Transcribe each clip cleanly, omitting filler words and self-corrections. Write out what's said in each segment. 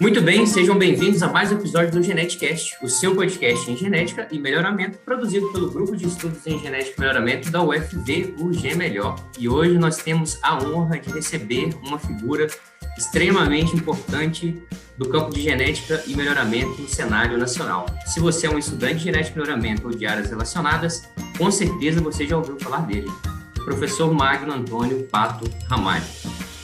Muito bem, sejam bem-vindos a mais um episódio do Geneticast, o seu podcast em genética e melhoramento, produzido pelo Grupo de Estudos em Genética e Melhoramento da UFV, o G Melhor. E hoje nós temos a honra de receber uma figura extremamente importante do campo de genética e melhoramento no cenário nacional. Se você é um estudante de genética e melhoramento ou de áreas relacionadas, com certeza você já ouviu falar dele. O professor Magno Antônio Pato Ramalho.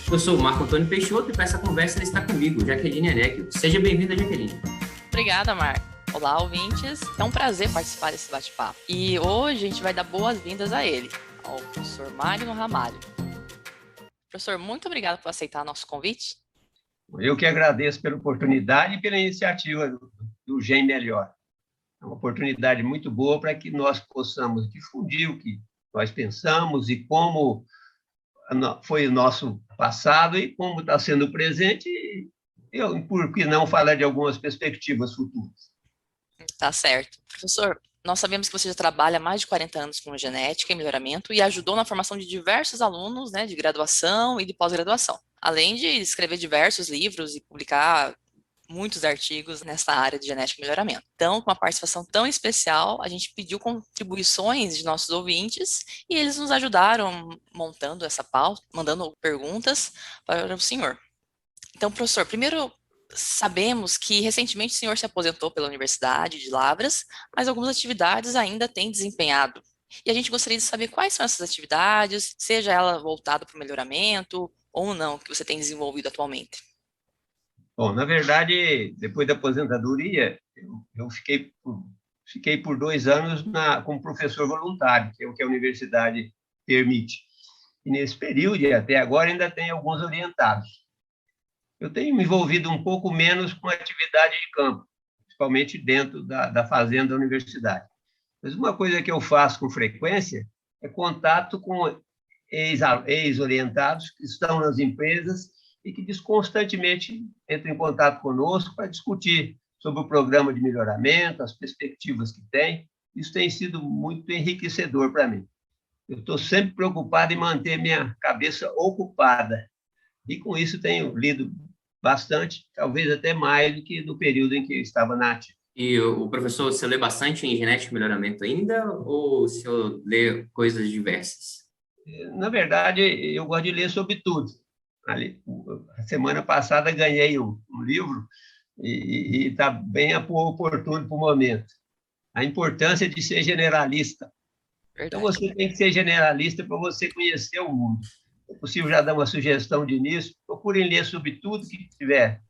Eu sou o Marco Antônio Peixoto e para essa conversa ele está comigo, Jaqueline Enéquio. Seja bem-vinda, Jaqueline. Obrigada, Marco. Olá, ouvintes. É um prazer participar desse bate-papo. E hoje a gente vai dar boas-vindas a ele, ao professor Magno Ramalho. Professor, muito obrigado por aceitar nosso convite. Eu que agradeço pela oportunidade e pela iniciativa do Gen Melhor. É uma oportunidade muito boa para que nós possamos difundir o que nós pensamos e como foi o nosso passado e como está sendo o presente, e por que não falar de algumas perspectivas futuras? Tá certo. Professor, nós sabemos que você já trabalha há mais de 40 anos com genética e melhoramento e ajudou na formação de diversos alunos, né, de graduação e de pós-graduação, além de escrever diversos livros e publicar muitos artigos nessa área de genética e melhoramento. Então, com uma participação tão especial, a gente pediu contribuições de nossos ouvintes e eles nos ajudaram montando essa pauta, mandando perguntas para o senhor. Então, professor, primeiro sabemos que recentemente o senhor se aposentou pela Universidade de Lavras, mas algumas atividades ainda tem desempenhado. E a gente gostaria de saber quais são essas atividades, seja ela voltada para o melhoramento ou não, que você tem desenvolvido atualmente. Bom, na verdade, depois da aposentadoria, eu fiquei por 2 anos como professor voluntário, que é o que a universidade permite. E nesse período, e até agora, ainda tem alguns orientados. Eu tenho me envolvido um pouco menos com atividade de campo, principalmente dentro da fazenda da universidade. Mas uma coisa que eu faço com frequência é contato com ex-orientados que estão nas empresas e que constantemente entram em contato conosco para discutir sobre o programa de melhoramento, as perspectivas que tem. Isso tem sido muito enriquecedor para mim. Eu estou sempre preocupado em manter minha cabeça ocupada. E, com isso, tenho lido bastante, talvez até mais do que no período em que eu estava na ativa. E o professor, você lê bastante em genética e melhoramento ainda ou o senhor lê coisas diversas? Na verdade, eu gosto de ler sobre tudo. A semana passada ganhei um livro e está bem oportuno para o momento. A importância de ser generalista. Verdade. Então, você tem que ser generalista para você conhecer o mundo. É possível já dar uma sugestão de início? Procurem ler sobre tudo que tiver,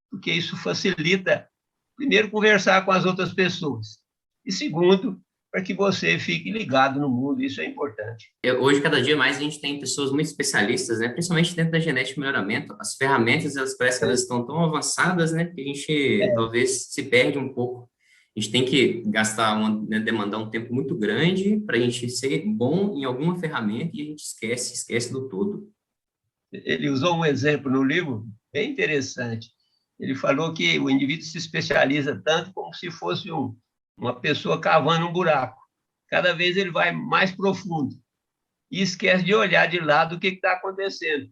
porque isso facilita, primeiro, conversar com as outras pessoas. E, segundo, para que você fique ligado no mundo, isso é importante. Hoje, cada dia mais, a gente tem pessoas muito especialistas, né? Principalmente dentro da genética e melhoramento. As ferramentas, elas parecem que elas estão tão avançadas, né? Que a gente talvez se perde um pouco. A gente tem que demandar um tempo muito grande para a gente ser bom em alguma ferramenta e a gente esquece do todo. Ele usou um exemplo no livro bem interessante. Ele falou que o indivíduo se especializa tanto como se fosse uma pessoa cavando um buraco. Cada vez ele vai mais profundo e esquece de olhar de lado o que está acontecendo.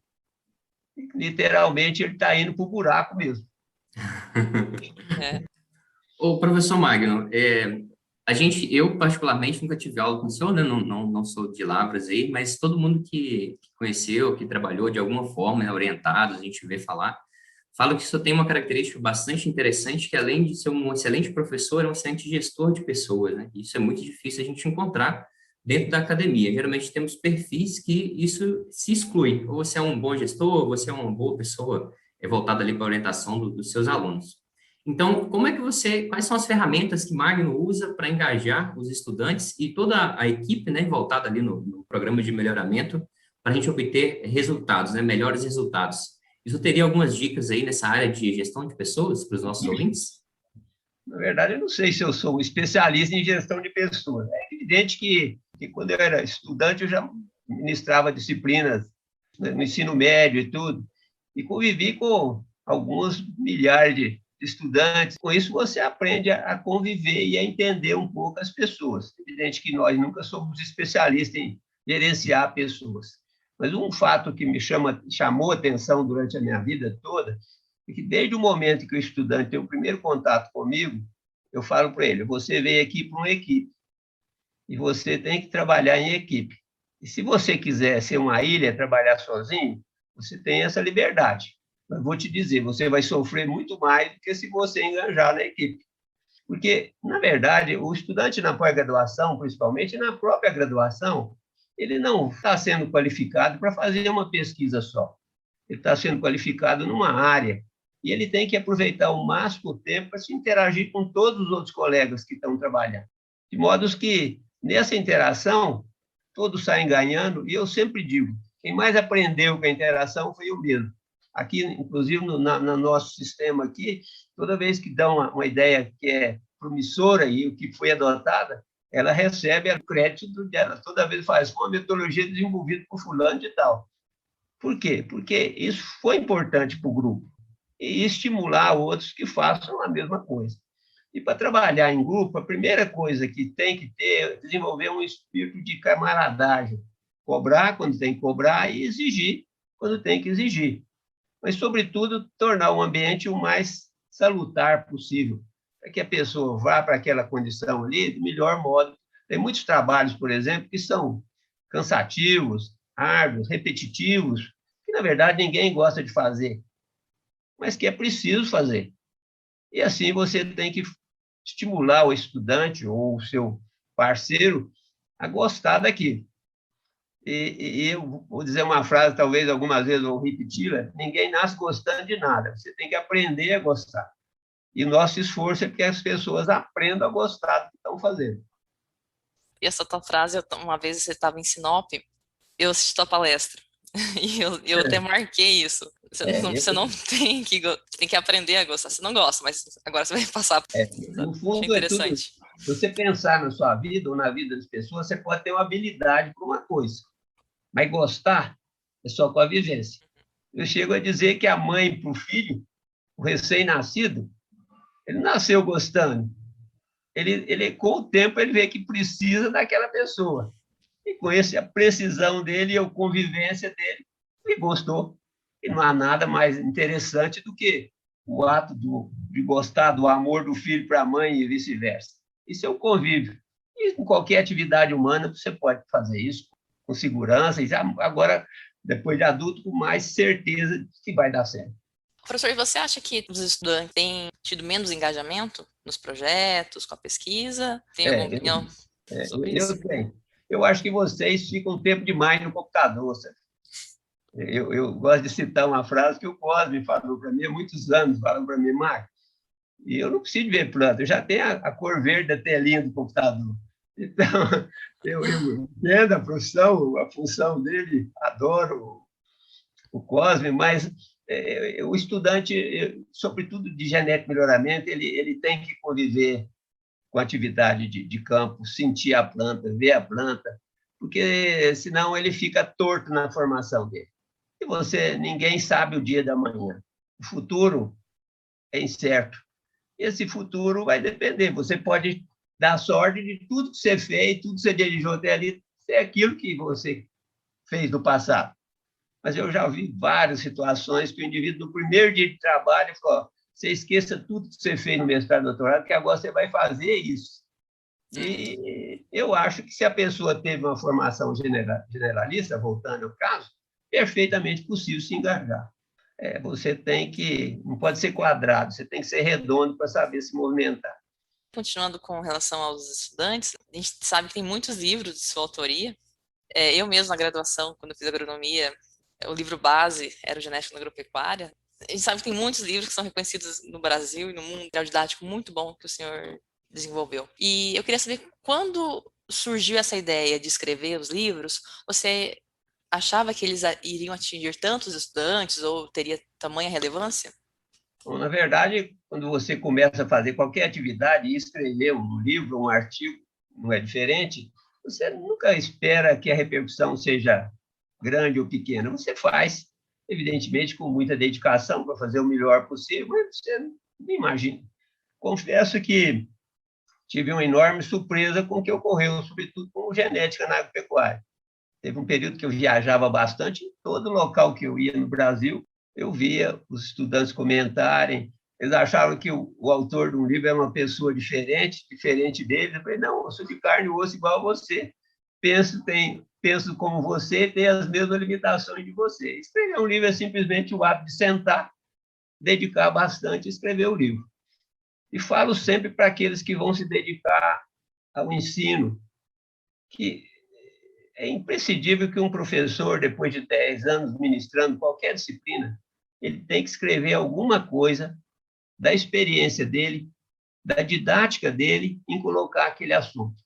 Literalmente, ele está indo para o buraco mesmo. Ô, professor Magno, eu particularmente nunca tive aula com o senhor, né? Não sou de Lavras aí, mas todo mundo que conheceu, que trabalhou de alguma forma, né, orientado, a gente vê falar, fala que o senhor tem uma característica bastante interessante, que além de ser um excelente professor, é um excelente gestor de pessoas, né? Isso é muito difícil a gente encontrar dentro da academia. Geralmente temos perfis que isso se exclui. Ou você é um bom gestor, ou você é uma boa pessoa voltada ali para a orientação dos seus alunos. Então, quais são as ferramentas que Magno usa para engajar os estudantes e toda a equipe, né, voltada ali no programa de melhoramento, para a gente obter resultados, né, melhores resultados? Isso teria algumas dicas aí nessa área de gestão de pessoas para os nossos ouvintes? Na verdade, eu não sei se eu sou um especialista em gestão de pessoas. É evidente que quando eu era estudante, eu já ministrava disciplinas no ensino médio e tudo, e convivi com alguns milhares de estudantes. Com isso, você aprende a conviver e a entender um pouco as pessoas. É evidente que nós nunca somos especialistas em gerenciar pessoas. Mas um fato que me chamou a atenção durante a minha vida toda Porque desde o momento que o estudante tem o primeiro contato comigo, eu falo para ele, você veio aqui para uma equipe, e você tem que trabalhar em equipe. E se você quiser ser uma ilha, trabalhar sozinho, você tem essa liberdade. Mas vou te dizer, você vai sofrer muito mais do que se você engajar na equipe. Porque, na verdade, o estudante na pós-graduação, principalmente na própria graduação, ele não está sendo qualificado para fazer uma pesquisa só. Ele está sendo qualificado numa área e ele tem que aproveitar o máximo tempo para se interagir com todos os outros colegas que estão trabalhando. De modo que, nessa interação, todos saem ganhando, e eu sempre digo, quem mais aprendeu com a interação foi eu mesmo. Aqui, inclusive, no nosso sistema aqui, toda vez que dão uma ideia que é promissora e o que foi adotada, ela recebe o crédito dela. Toda vez faz uma metodologia desenvolvida por fulano de tal. Por quê? Porque isso foi importante para o grupo. E estimular outros que façam a mesma coisa. E para trabalhar em grupo, a primeira coisa que tem que ter é desenvolver um espírito de camaradagem. Cobrar quando tem que cobrar e exigir quando tem que exigir. Mas, sobretudo, tornar o ambiente o mais salutar possível, para que a pessoa vá para aquela condição ali do melhor modo. Tem muitos trabalhos, por exemplo, que são cansativos, árduos, repetitivos, que, na verdade, ninguém gosta de fazer, mas que é preciso fazer. E, assim, você tem que estimular o estudante ou o seu parceiro a gostar daquilo. E eu vou dizer uma frase, talvez algumas vezes vou repeti-la: ninguém nasce gostando de nada, você tem que aprender a gostar. E o nosso esforço é que as pessoas aprendam a gostar do que estão fazendo. E essa tua frase, uma vez você estava em Sinop, eu assisti tua palestra, e eu até marquei isso. Você não tem que aprender a gostar. Você não gosta, mas agora você vai passar. No fundo, interessante. É tudo. Se você pensar na sua vida ou na vida das pessoas, você pode ter uma habilidade para uma coisa, mas gostar é só com a vivência. Eu chego a dizer que a mãe para o filho, o recém-nascido, ele nasceu gostando. Ele, com o tempo, ele vê que precisa daquela pessoa. E com essa precisão dele, a convivência dele, ele gostou. E não há nada mais interessante do que o ato de gostar do amor do filho para a mãe e vice-versa. Isso é o convívio. E com qualquer atividade humana, você pode fazer isso com segurança, e agora, depois de adulto, com mais certeza de que vai dar certo. Professor, e você acha que os estudantes têm tido menos engajamento nos projetos, com a pesquisa? Tem alguma opinião sobre isso? Eu acho que vocês ficam tempo demais no computador. Sabe? Eu gosto de citar uma frase que o Cosme falou para mim há muitos anos, falou para mim, Marcos, e eu não preciso de ver planta, eu já tenho a cor verde da telinha do computador. Então, eu entendo a função dele, adoro o Cosme, mas o estudante, sobretudo de genética e melhoramento, ele tem que conviver com atividade de campo, sentir a planta, ver a planta, porque senão ele fica torto na formação dele. E ninguém sabe o dia da manhã. O futuro é incerto. Esse futuro vai depender. Você pode dar sorte de tudo que você fez, tudo que você dirigiu até ali, ser aquilo que você fez no passado. Mas eu já vi várias situações que o indivíduo, no primeiro dia de trabalho, falou: você esqueça tudo que você fez no mestrado e doutorado, que agora você vai fazer isso. E eu acho que se a pessoa teve uma formação generalista, voltando ao caso, perfeitamente possível se engajar. Você não pode ser quadrado, você tem que ser redondo para saber se movimentar. Continuando com relação aos estudantes, a gente sabe que tem muitos livros de sua autoria. Eu mesmo, na graduação, quando eu fiz agronomia, o livro base era o Genética na Agropecuária. A gente sabe que tem muitos livros que são reconhecidos no Brasil e no mundo, é um didático muito bom que o senhor desenvolveu. E eu queria saber, quando surgiu essa ideia de escrever os livros, você achava que eles iriam atingir tantos estudantes ou teria tamanha relevância? Bom, na verdade, quando você começa a fazer qualquer atividade e escrever um livro, um artigo, não é diferente, você nunca espera que a repercussão seja grande ou pequena. Você faz, evidentemente, com muita dedicação para fazer o melhor possível, mas você não imagina. Confesso que tive uma enorme surpresa com o que ocorreu, sobretudo com genética na agropecuária. Teve um período que eu viajava bastante, em todo local que eu ia no Brasil, eu via os estudantes comentarem, eles achavam que o autor de um livro era uma pessoa diferente deles. Eu falei, não, eu sou de carne e osso igual a você. Penso como você, tem as mesmas limitações de você. Escrever um livro é simplesmente o ato de sentar, dedicar bastante e escrever o livro. E falo sempre para aqueles que vão se dedicar ao ensino, que é imprescindível que um professor, depois de 10 anos ministrando qualquer disciplina, ele tem que escrever alguma coisa da experiência dele, da didática dele, em colocar aquele assunto.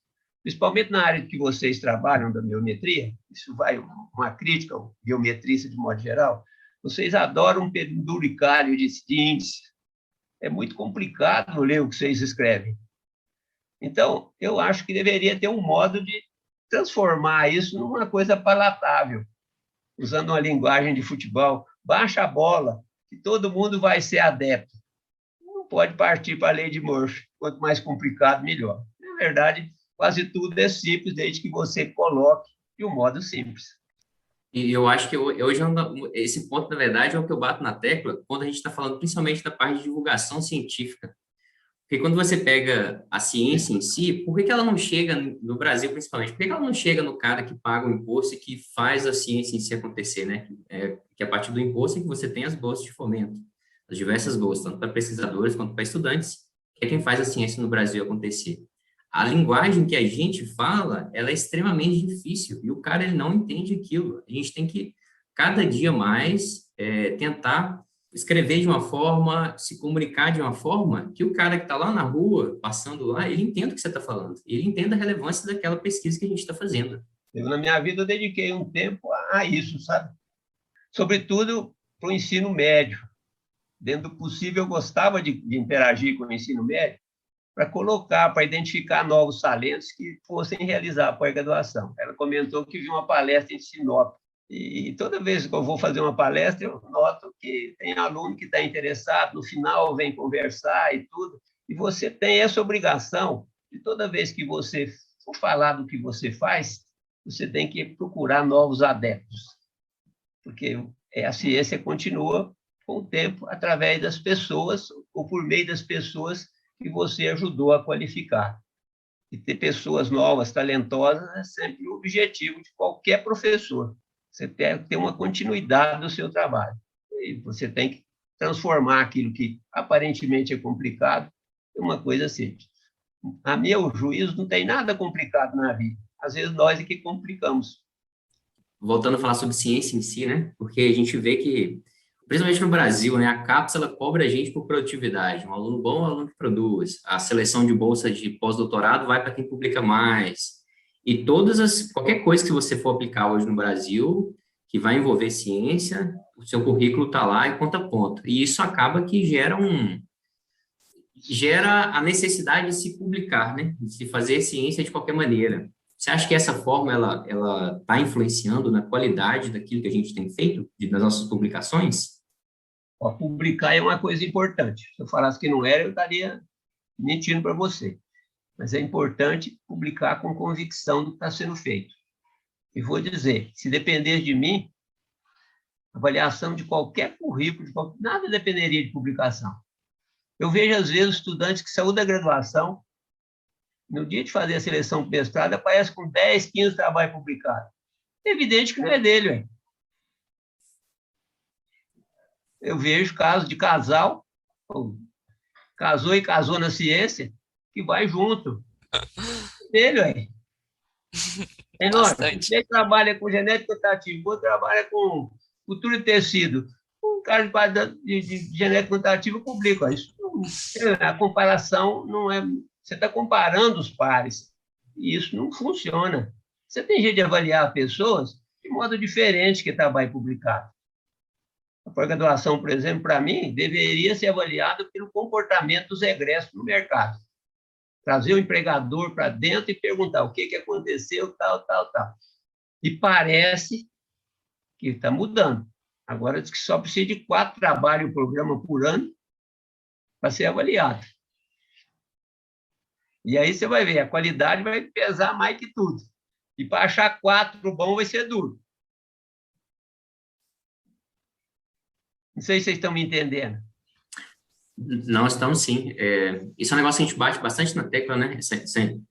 Principalmente na área que vocês trabalham, da biometria, isso vai uma crítica ao biometrista de modo geral, vocês adoram um penduricalho de índice. É muito complicado ler o que vocês escrevem. Então, eu acho que deveria ter um modo de transformar isso numa coisa palatável, usando uma linguagem de futebol. Baixa a bola, que todo mundo vai ser adepto. Não pode partir para a lei de Murphy. Quanto mais complicado, melhor. Na verdade, quase tudo é simples, desde que você coloque de um modo simples. E eu acho que hoje esse ponto, na verdade, é o que eu bato na tecla quando a gente está falando principalmente da parte de divulgação científica. Porque quando você pega a ciência em si, por que ela não chega, no Brasil principalmente, por que ela não chega no cara que paga o imposto e que faz a ciência em si acontecer, né? Que a partir do imposto é que você tem as bolsas de fomento, as diversas bolsas, tanto para pesquisadores quanto para estudantes, que é quem faz a ciência no Brasil acontecer. A linguagem que a gente fala, ela é extremamente difícil, e o cara, ele não entende aquilo. A gente tem que, cada dia mais, tentar escrever de uma forma, se comunicar de uma forma que o cara que está lá na rua, passando lá, ele entenda o que você está falando, ele entenda a relevância daquela pesquisa que a gente está fazendo. Na minha vida, eu dediquei um tempo a isso, sabe? Sobretudo para o ensino médio. Dentro do possível, eu gostava de interagir com o ensino médio para colocar, para identificar novos talentos que fossem realizar a pós-graduação. Ela comentou que viu uma palestra em Sinop. E toda vez que eu vou fazer uma palestra, eu noto que tem aluno que está interessado, no final vem conversar e tudo. E você tem essa obrigação de toda vez que você for falar do que você faz, você tem que procurar novos adeptos. Porque a ciência continua com o tempo através das pessoas ou por meio das pessoas que você ajudou a qualificar. E ter pessoas novas, talentosas, é sempre o objetivo de qualquer professor. Você tem que ter uma continuidade do seu trabalho. E você tem que transformar aquilo que aparentemente é complicado em uma coisa simples. A meu juízo, não tem nada complicado na vida. Às vezes, nós é que complicamos. Voltando a falar sobre ciência em si, né? Porque a gente vê que, principalmente no Brasil, né, a CAPES, ela cobra a gente por produtividade. Um aluno bom é um aluno que produz. A seleção de bolsa de pós-doutorado vai para quem publica mais. E qualquer coisa que você for aplicar hoje no Brasil, que vai envolver ciência, o seu currículo está lá e conta ponto. E isso acaba que gera a necessidade de se publicar, né? De se fazer ciência de qualquer maneira. Você acha que essa forma ela está influenciando na qualidade daquilo que a gente tem feito, das nossas publicações? Publicar é uma coisa importante. Se eu falasse que não era, eu estaria mentindo para você. Mas é importante publicar com convicção do que está sendo feito. E vou dizer, se dependesse de mim, avaliação de qualquer currículo, nada dependeria de publicação. Eu vejo, às vezes, estudantes que saíram da graduação, no dia de fazer a seleção para o mestrado, aparece com 10, 15 trabalhos publicados. É evidente que não é dele. Véio. Eu vejo casos de casal, casou e casou na ciência, que vai junto. É dele, velho. Você trabalha com genética mutativa, outro trabalha com cultura de tecido. Um cara de genética mutativa publica. Isso, a comparação não é... Você está comparando os pares. E isso não funciona. Você tem jeito de avaliar pessoas de modo diferente que trabalho publicado. A pós-graduação, por exemplo, para mim, deveria ser avaliada pelo comportamento dos egressos no mercado. Trazer o empregador para dentro e perguntar o que aconteceu, tal. E parece que está mudando. Agora diz que só precisa de 4 trabalhos, programa por ano, para ser avaliado. E aí você vai ver, a qualidade vai pesar mais que tudo. E para achar 4 bom vai ser duro. Não sei se vocês estão me entendendo. Não, estamos sim. Isso é um negócio que a gente bate bastante na tecla, né?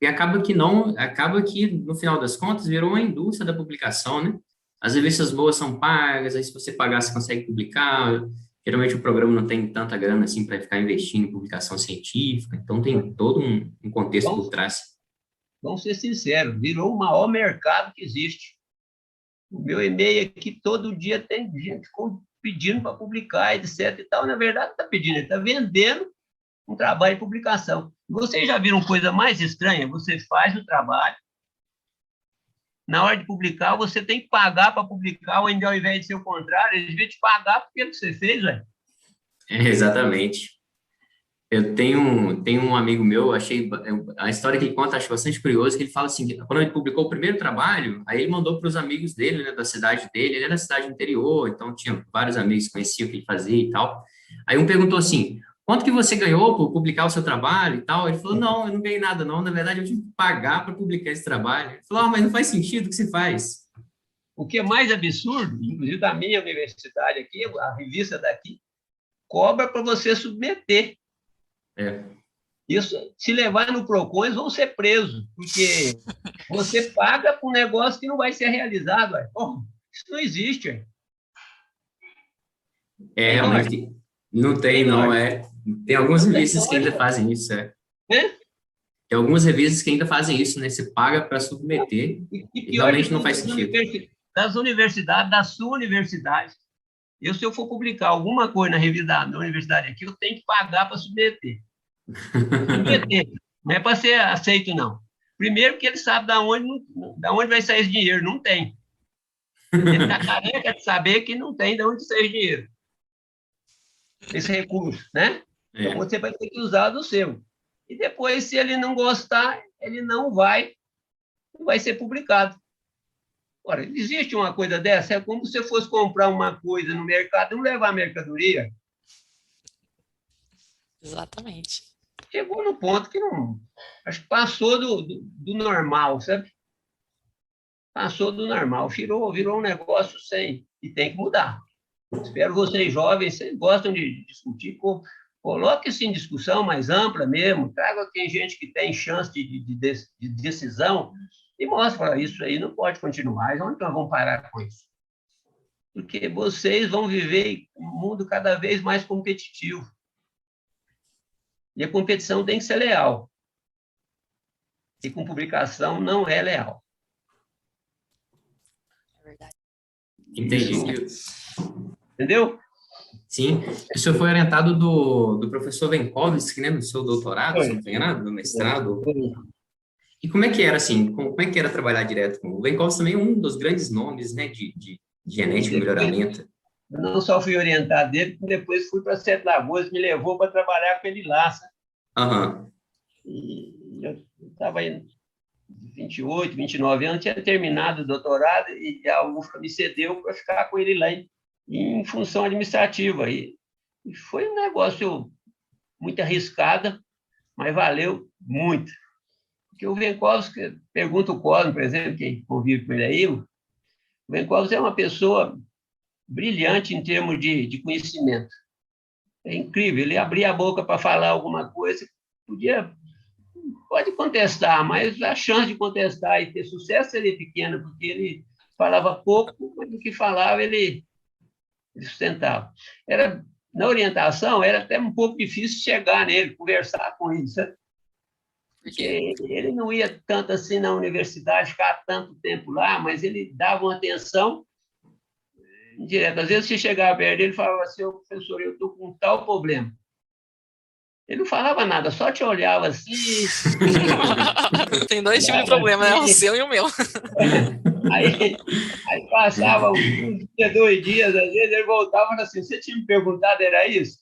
E acaba que não, acaba que, no final das contas, virou uma indústria da publicação, né? As revistas boas são pagas, aí se você pagar, você consegue publicar. Geralmente o programa não tem tanta grana assim para ficar investindo em publicação científica, então tem todo um contexto por trás. Vamos ser sinceros, virou o maior mercado que existe. O meu e-mail aqui, todo dia tem gente pedindo para publicar, etc. e tal. Na verdade, não está pedindo, ele está vendendo um trabalho de publicação. Vocês já viram coisa mais estranha? Você faz o trabalho, na hora de publicar, você tem que pagar para publicar, ou ainda ao invés de ser o contrário, eles vão te pagar por que você fez, velho. Exatamente. Eu tenho um amigo meu, achei a história que ele conta, acho bastante curioso, que ele fala assim, que quando ele publicou o primeiro trabalho, aí ele mandou para os amigos dele, né, da cidade dele, ele era da cidade interior, então tinha vários amigos que conheciam o que ele fazia e tal. Aí um perguntou assim, quanto que você ganhou por publicar o seu trabalho e tal? Ele falou, não, eu não ganhei nada não, na verdade eu tive que pagar para publicar esse trabalho. Ele falou, mas não faz sentido o que você faz. O que é mais absurdo, inclusive da minha universidade aqui, a revista daqui, cobra para você submeter. Isso, se levar no PROCON, eles vão ser presos, porque você paga por um negócio que não vai ser realizado. Porra, isso não existe. Mas não tem, não. Tem algumas revistas que ainda fazem isso. Tem algumas revistas que ainda fazem isso, né? Você paga para submeter e realmente não faz sentido. Das universidades, da sua universidade, se eu for publicar alguma coisa na revista da universidade aqui, eu tenho que pagar para submeter. Não é para ser aceito, não. Primeiro, que ele sabe da onde vai sair esse dinheiro. Não tem. Ele está careca de saber que não tem de onde sair esse dinheiro. Esse recurso, né? Então, você vai ter que usar do seu. E depois, se ele não gostar, ele não vai ser publicado. Ora, existe uma coisa dessa? É como se você fosse comprar uma coisa no mercado e não levar a mercadoria. Exatamente. Chegou no ponto que não... Acho que passou do normal, sabe? Passou do normal. Virou um negócio sem... E tem que mudar. Espero vocês jovens, vocês gostam de discutir, coloque isso em discussão mais ampla mesmo, traga aqui gente que tem chance de decisão e mostre, isso aí não pode continuar, onde nós vamos parar com isso? Porque vocês vão viver um mundo cada vez mais competitivo. E a competição tem que ser leal. E com publicação não é leal. É verdade. Entendi. Entendeu? Sim. O senhor foi orientado do professor Venkovski, né, no seu doutorado, se não me engano, no mestrado. E como é que era, assim, como é que era trabalhar direto com o Venkovski? Também é um dos grandes nomes, né, de genética e melhoramento. Eu não só fui orientado dele, como depois fui para Sete Lagoas, me levou para trabalhar com ele lá, sabe? E eu estava aí 28, 29 anos, tinha terminado o doutorado e a UFRA me cedeu para ficar com ele lá em função administrativa. E foi um negócio muito arriscado, mas valeu muito. Porque o Venkovski, pergunta o Cosmo, por exemplo, quem convive com ele aí, o Venkovski é uma pessoa brilhante em termos de conhecimento. É incrível, ele abria a boca para falar alguma coisa, pode contestar, mas a chance de contestar e ter sucesso seria pequena, porque ele falava pouco, mas do que falava ele sustentava. Na orientação, era até um pouco difícil chegar nele, conversar com ele, sabe? Porque ele não ia tanto assim na universidade, ficar tanto tempo lá, mas ele dava uma atenção direta. Às vezes, você chegava perto dele e falava assim, professor, eu estou com tal problema. Ele não falava nada, só te olhava assim. Tem dois tipos de problema, né? O seu e o meu. Aí passava um dia, 2 dias, às vezes ele voltava e falava assim, você tinha me perguntado, era isso?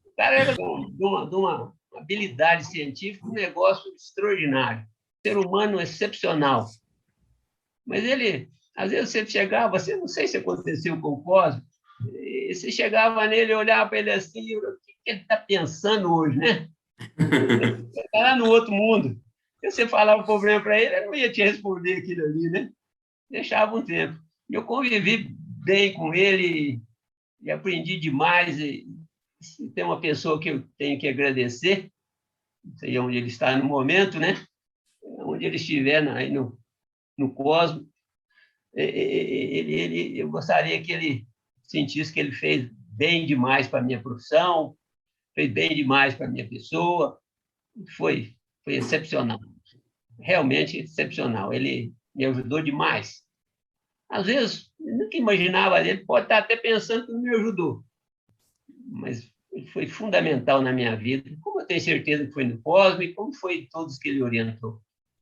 O cara era de uma habilidade científica, um negócio extraordinário. Ser humano excepcional. Mas ele, às vezes você chegava, não sei se aconteceu com o Cosmo, e você chegava nele, olhava para ele assim, o que ele está pensando hoje, né? Ele está lá no outro mundo. E você falava o problema para ele, ele não ia te responder aquilo ali, né? Deixava um tempo. Eu convivi bem com ele e aprendi demais. E tem uma pessoa que eu tenho que agradecer, não sei onde ele está no momento, né? Onde ele estiver aí no Cosmo, eu gostaria que ele sentisse que ele fez bem demais para a minha profissão, fez bem demais para a minha pessoa, foi excepcional, realmente excepcional. Ele me ajudou demais. Às vezes, eu nunca imaginava, ele pode estar até pensando que não me ajudou, mas ele foi fundamental na minha vida, como eu tenho certeza que foi no Cosme, e como foi todos que ele orientou.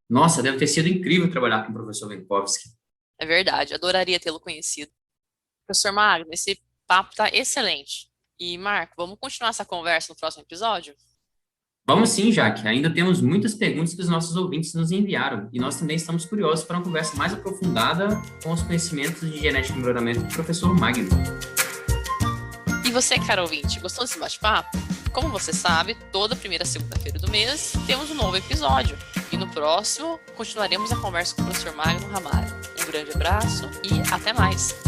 Nossa, deve ter sido incrível trabalhar com o professor Venkowski. É verdade, adoraria tê-lo conhecido. Professor Magno, esse papo está excelente. E, Marco, vamos continuar essa conversa no próximo episódio? Vamos sim, Jaque. Ainda temos muitas perguntas que os nossos ouvintes nos enviaram. E nós também estamos curiosos para uma conversa mais aprofundada com os conhecimentos de genética e melhoramento do professor Magno. E você, caro ouvinte, gostou desse bate-papo? Como você sabe, toda primeira segunda-feira do mês temos um novo episódio. E no próximo, continuaremos a conversa com o professor Magno Ramalho. Um grande abraço e até mais!